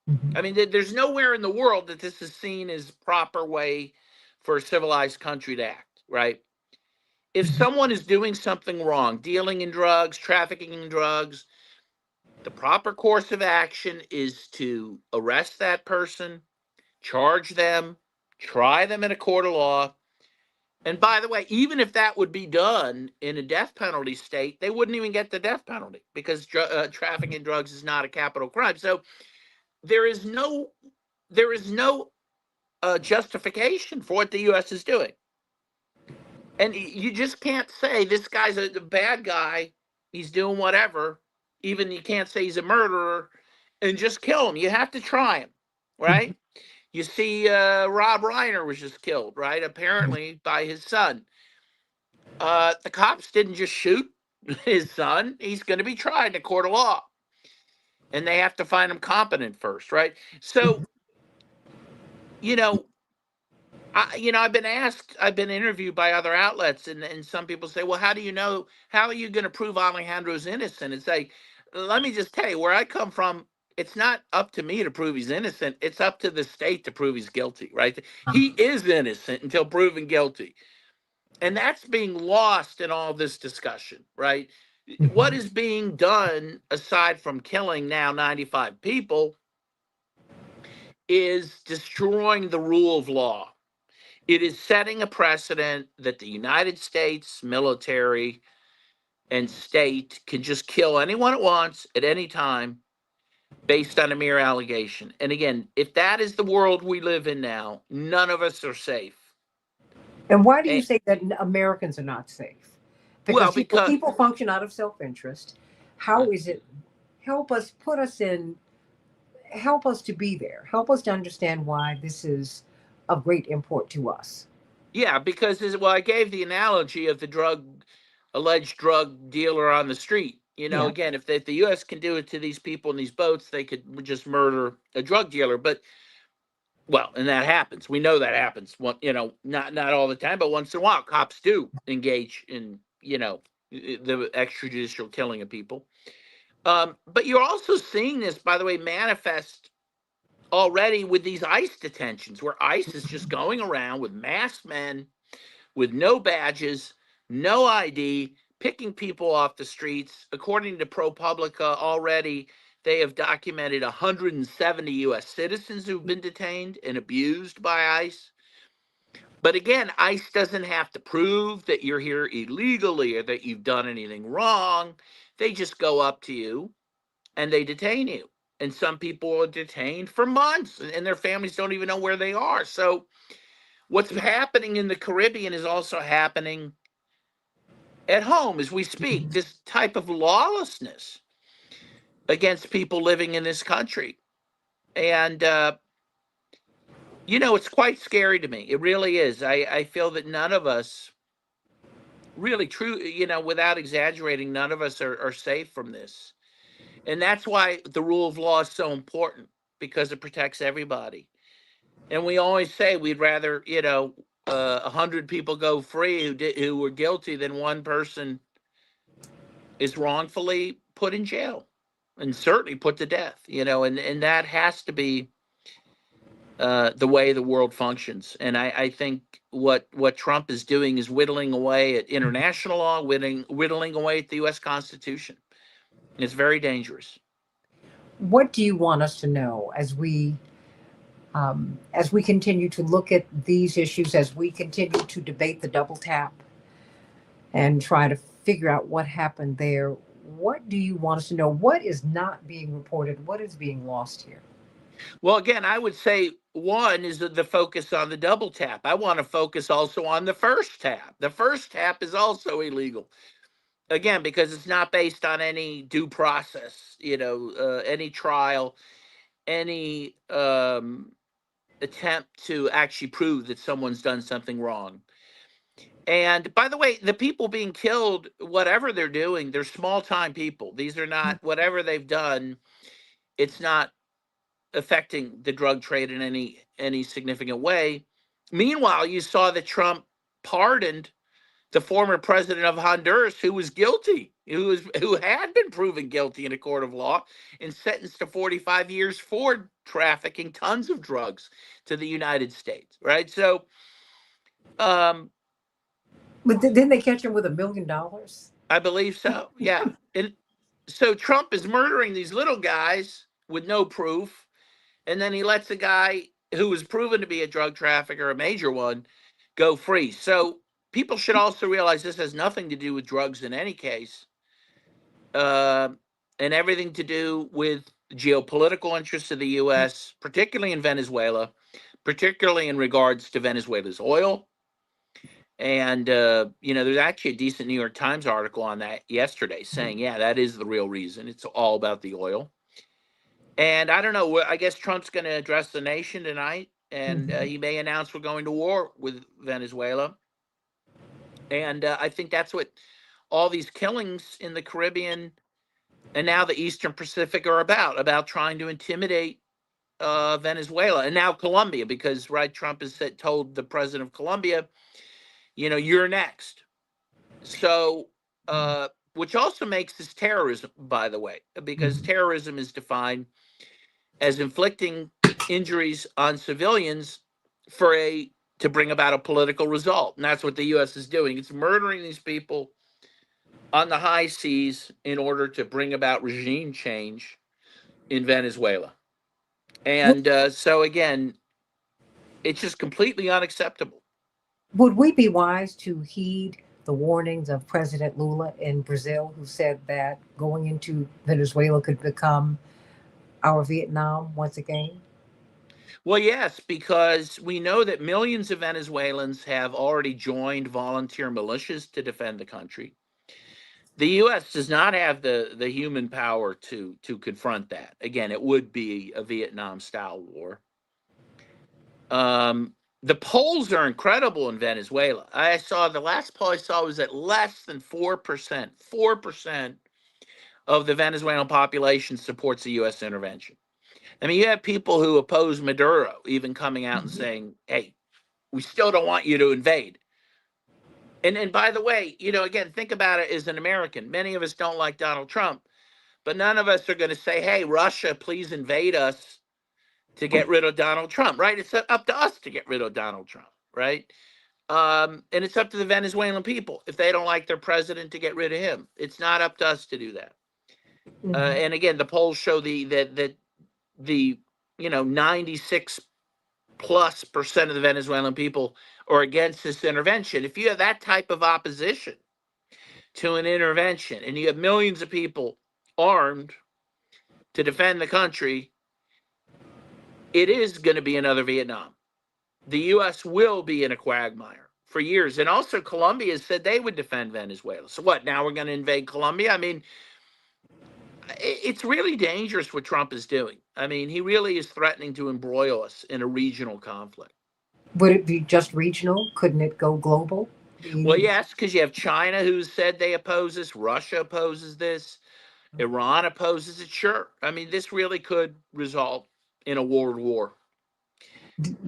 Mhm. I mean, there's nowhere in the world that this is seen as proper way for a civilized country to act, right? If Mhm. someone is doing something wrong, dealing in drugs, trafficking in drugs, the proper course of action is to arrest that person, charge them, try them in a court of law. And by the way, even if that would be done in a death penalty state, they wouldn't even get the death penalty because trafficking drugs is not a capital crime. So there is no justification for what the U.S. is doing, and you just can't say this guy's a bad guy. He's doing whatever. Even you can't say he's a murderer, and just kill him. You have to try him, Mhm. right? You see, Rob Reiner was just killed, right? Apparently by his son. The cops didn't just shoot his son. He's going to be tried in a court of law, and they have to find him competent first, right? So, you know, I've been asked, I've been interviewed by other outlets, and some people say, well, how do you know? How are you going to prove Alejandro's innocent? It's like, let me just tell you, where I come from, it's not up to me to prove he's innocent. It's up to the state to prove he's guilty, right? He is innocent until proven guilty. And that's being lost in all this discussion, right? What Mhm. is being done aside from killing now 95 people is destroying the rule of law. It is setting a precedent that the United States military and state can just kill anyone it wants at any time based on a mere allegation. And again, if that is the world we live in now, none of us are safe. And why do you And, say that Americans are not safe? well, Because because people function out of self-interest. How is it? Help us put us in. Help us to be there. Help us to understand why this is of great import to us. yeah, because well, I gave the analogy of the alleged drug dealer on the street. Yeah. Again, if the U.S. can do it to these people in these boats, they could just murder a drug dealer. But well, and that happens. We know that happens. Not all the time, but once in a while, cops do engage in the extrajudicial killing of people. But you're also seeing this, by the way, manifest already with these ICE detentions, where ICE is just going around with masked men with no badges, no ID, picking people off the streets. According to ProPublica, already they have documented 170 U.S. citizens who've been detained and abused by ICE. But again, ICE doesn't have to prove that you're here illegally or that you've done anything wrong. They just go up to you and they detain you. And some people are detained for months and their families don't even know where they are. So, what's happening in the Caribbean is also happening at home as we speak. This type of lawlessness against people living in this country. And, it's quite scary to me. It really is. I feel that none of us, really true, without exaggerating, none of us are safe from this. And that's why the rule of law is so important, because it protects everybody. And we always say we'd rather, 100 people go free who were guilty than one person is wrongfully put in jail and certainly put to death. And that has to be the way the world functions. And I think what Trump is doing is whittling away at international law, whittling away at the U.S. Constitution. It's very dangerous. What do you want us to know as we continue to look at these issues, as we continue to debate the double tap and try to figure out what happened there? What do you want us to know? What is not being reported? What is being lost here? Well, again, I would say one is the focus on the double tap. I want to focus also on the first tap. The first tap is also illegal. Again, because it's not based on any due process, any trial, any attempt to actually prove that someone's done something wrong. And by the way, the people being killed, whatever they're doing, they're small time people. These are not, whatever they've done, it's not affecting the drug trade in any significant way. Meanwhile, you saw that Trump pardoned the former president of Honduras, who was guilty, who had been proven guilty in a court of law and sentenced to 45 years for trafficking tons of drugs to the United States, right? So, um, But didn't they catch him with $1 million? I believe so. Yeah. And so Trump is murdering these little guys with no proof. And then he lets a guy who was proven to be a drug trafficker, a major one, go free. So people should also realize this has nothing to do with drugs in any case, and everything to do with geopolitical interests of the U.S., particularly in Venezuela, particularly in regards to Venezuela's oil. And, there's actually a decent New York Times article on that yesterday saying, yeah, that is the real reason. It's all about the oil. And I don't know, I guess Trump's going to address the nation tonight, and he may announce we're going to war with Venezuela. And I think that's what all these killings in the Caribbean and now the Eastern Pacific are about trying to intimidate Venezuela and now Colombia, because Trump has told the president of Colombia, you're next. So, which also makes this terrorism, by the way, because terrorism is defined as inflicting injuries on civilians to bring about a political result. And that's what the U.S. is doing. It's murdering these people on the high seas in order to bring about regime change in Venezuela. And so, again, it's just completely unacceptable. Would we be wise to heed the warnings of President Lula in Brazil, who said that going into Venezuela could become our Vietnam once again? Well, yes, because we know that millions of Venezuelans have already joined volunteer militias to defend the country. The U.S. does not have the human power to confront that. Again, it would be a Vietnam-style war. The polls are incredible in Venezuela. The last poll I saw was at less than 4%. 4% of the Venezuelan population supports a U.S. intervention. I mean, you have people who oppose Maduro even coming out and saying, hey, we still don't want you to invade. And by the way, again, think about it as an American. Many of us don't like Donald Trump, but none of us are going to say, hey, Russia, please invade us to get rid of Donald Trump, right? It's up to us to get rid of Donald Trump, right? And it's up to the Venezuelan people, if they don't like their president, to get rid of him. It's not up to us to do that. And again, the polls show that the 96 plus percent of the Venezuelan people are against this intervention. If you have that type of opposition to an intervention and you have millions of people armed to defend the country, it is going to be another Vietnam. The U.S. will be in a quagmire for years. And also Colombia said they would defend Venezuela. So what, now we're going to invade Colombia? I mean, it's really dangerous what Trump is doing. I mean, he really is threatening to embroil us in a regional conflict. Would it be just regional? Couldn't it go global? Well, yes, because you have China who said they oppose this. Russia opposes this. Iran opposes it. Sure. I mean, this really could result in a world war.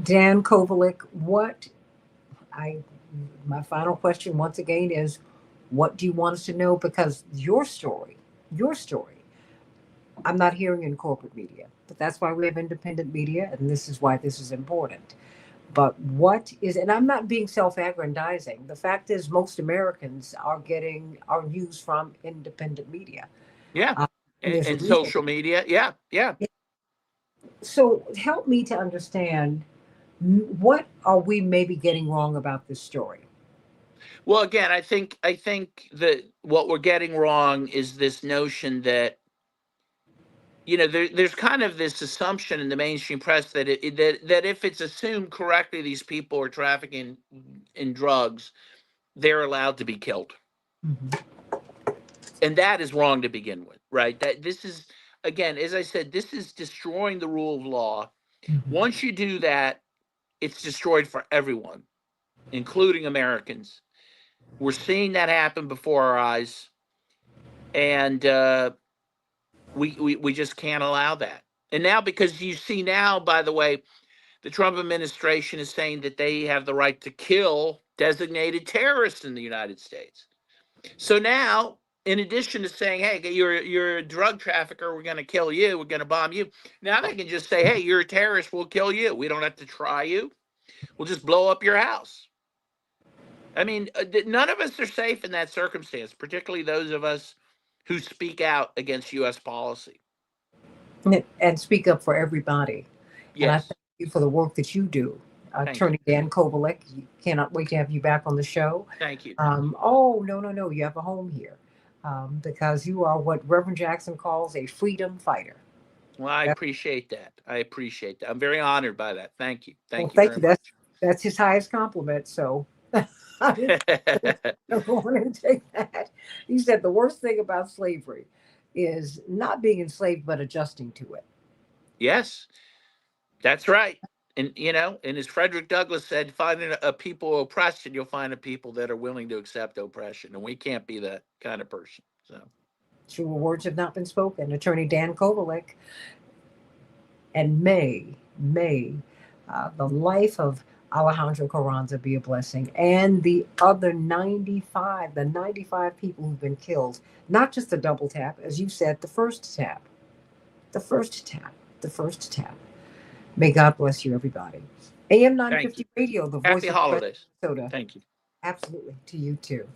Dan Kovalik, my final question once again is, what do you want us to know? Because your story, I'm not hearing in corporate media, but that's why we have independent media, and this is why this is important. But and I'm not being self-aggrandizing. The fact is, most Americans are getting our news from independent media. Yeah. And social media. Yeah. Yeah. So help me to understand, what are we maybe getting wrong about this story? Well, again, I think that what we're getting wrong is this notion that, there's kind of this assumption in the mainstream press that that if it's assumed correctly, these people are trafficking in drugs, they're allowed to be killed. And that is wrong to begin with, right? That this is, again, as I said, this is destroying the rule of law. Once you do that, it's destroyed for everyone, including Americans. We're seeing that happen before our eyes, and we just can't allow that. And now, because you see now, by the way, the Trump administration is saying that they have the right to kill designated terrorists in the United States. So now, in addition to saying, "Hey, you're a drug trafficker, we're going to kill you, we're going to bomb you," now they can just say, "Hey, you're a terrorist, we'll kill you. We don't have to try you. We'll just blow up your house." I mean, none of us are safe in that circumstance, particularly those of us who speak out against U.S. policy. And speak up for everybody. And I Yes. thank you for the work that you do. Thank you. Attorney Dan Kovalek, cannot wait to have you back on the show. Thank you. Oh, no, you have a home here, because you are what Reverend Jackson calls a freedom fighter. Well, I appreciate that. I appreciate that. I'm very honored by that. Thank you. Well, Thank you thank very you. much. That's his highest compliment. So I just go on and take that. He said the worst thing about slavery is not being enslaved, but adjusting to it. Yes, that's right. And and as Frederick Douglass said, find a people oppressed, and you'll find a people that are willing to accept oppression. And we can't be that kind of person. So Truer words have not been spoken. Attorney Dan Kovalek. And may the life of Alejandro Carranza be a blessing, and the other 95 people who've been killed, not just the double tap, as you said, the first tap, the first tap, the first tap. May God bless you, everybody. AM thank 950 you. Radio, the Happy voice of holidays. Minnesota. Thank you. Absolutely. To you too.